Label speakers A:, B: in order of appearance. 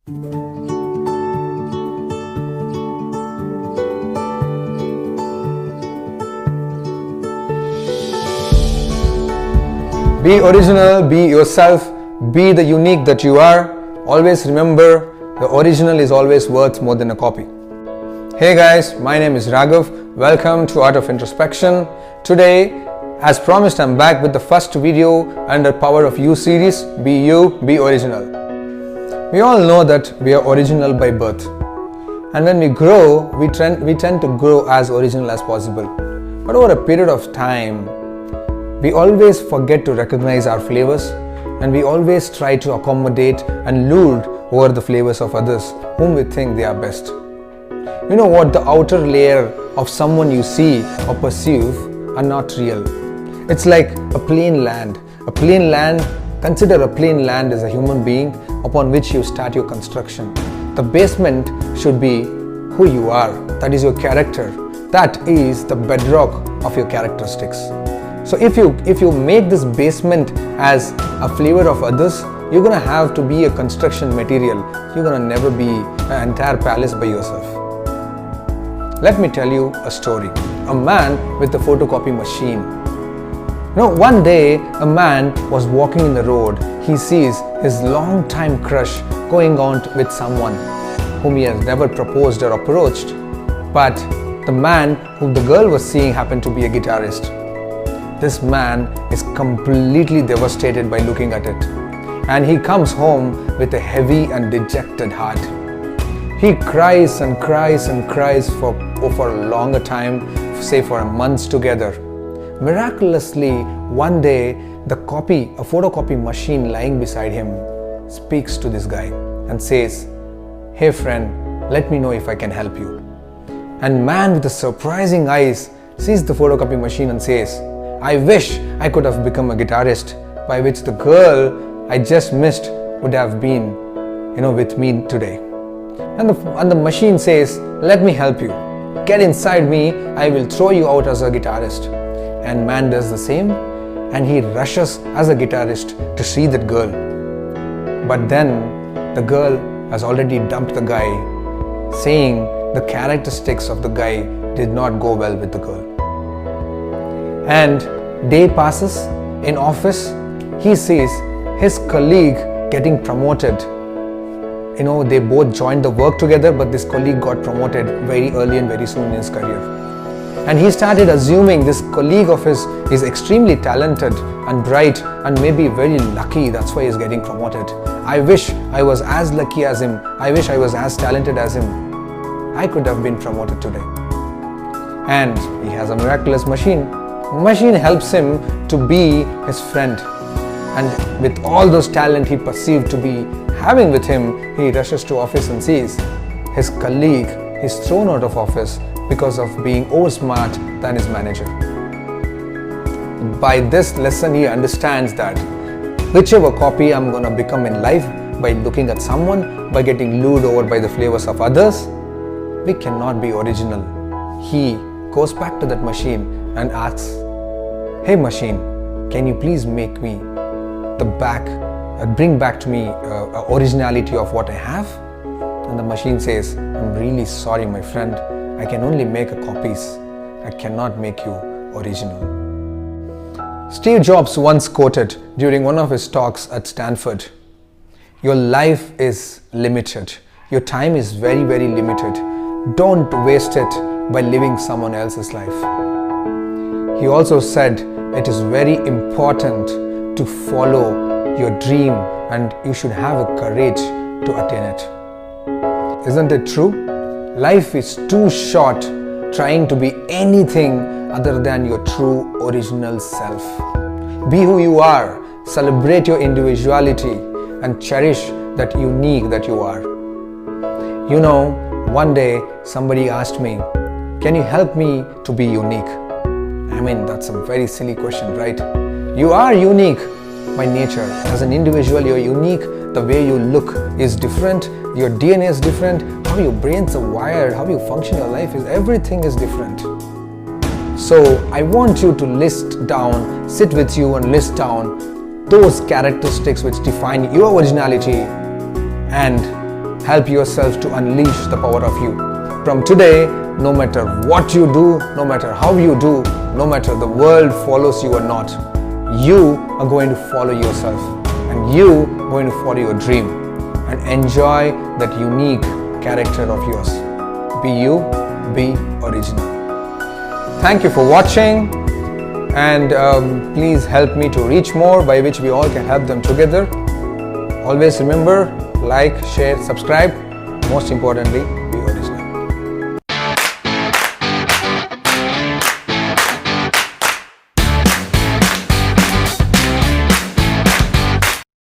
A: Be original, be yourself, be the unique that you are. Always remember, the original is always worth more than a copy. Hey guys, my name is Raghav. Welcome to Art of Introspection. Today, as promised, I'm back with the first video under Power of You series, Be You, Be Original. We all know that we are original by birth. And when we grow, we tend to grow as original as possible. But over a period of time, we always forget to recognize our flavors, and we always try to accommodate and lord over the flavors of others whom we think they are best. You know what? The outer layer of someone you see or perceive are not real. It's like a plain land. Consider a plain land as a human being upon which you start your construction. The basement should be who you are. That is your character. That is the bedrock of your characteristics. So if you make this basement as a flavor of others, you're gonna have to be a construction material. You're gonna never be an entire palace by yourself. Let me tell you a story. A man with a photocopy machine. One day a man was walking in the road. He sees his long-time crush going on with someone whom he has never proposed or approached. But the man whom the girl was seeing happened to be a guitarist. This man is completely devastated by looking at it, and he comes home with a heavy and dejected heart. He cries and cries and cries for a longer time, say for months together. Miraculously, one day, a photocopy machine lying beside him speaks to this guy and says, "Hey friend, let me know if I can help you." And man with the surprising eyes sees the photocopy machine and says, "I wish I could have become a guitarist by which the girl I just missed would have been, with me today." And the machine says, "Let me help you. Get inside me. I will throw you out as a guitarist." And man does the same, and he rushes as a guitarist to see that girl. But then the girl has already dumped the guy, saying the characteristics of the guy did not go well with the girl. And day passes. In office, he sees his colleague getting promoted. They both joined the work together, but this colleague got promoted very early and very soon in his career. And he started assuming this colleague of his is extremely talented and bright and maybe very lucky. That's why he's getting promoted. I wish I was as lucky as him. I wish I was as talented as him. I could have been promoted today. And he has a miraculous machine. Machine helps him to be his friend, and with all those talent he perceived to be having with him, he rushes to office and sees his colleague is thrown out of office because of being more smart than his manager. By this lesson, he understands that whichever copy I'm gonna become in life, by looking at someone, by getting lured over by the flavors of others, we cannot be original. He goes back to that machine and asks, "Hey machine, can you please make me bring back to me originality of what I have?" And the machine says, "I'm really sorry my friend, I can only make copies. I cannot make you original." Steve Jobs once quoted during one of his talks at Stanford, "Your life is limited. Your time is very, very limited. Don't waste it by living someone else's life." He also said it is very important to follow your dream and you should have a courage to attain it. Isn't it true? Life is too short trying to be anything other than your true original self. Be who you are, celebrate your individuality and cherish that unique that you are. One day somebody asked me, "Can you help me to be unique?" That's a very silly question, right? You are unique by nature. As an individual, you're unique. The way you look is different. Your DNA is different. How your brains are wired, how you function in your life everything is different. So I want you to sit with you and list down those characteristics which define your originality and help yourself to unleash the power of you. From today, no matter what you do, no matter how you do, no matter the world follows you or not, you are going to follow yourself and you are going to follow your dream and enjoy that unique character of yours. Be you, be original. Thank you for watching, and please help me to reach more, by which we all can help them together. Always remember, like, share, subscribe. Most importantly,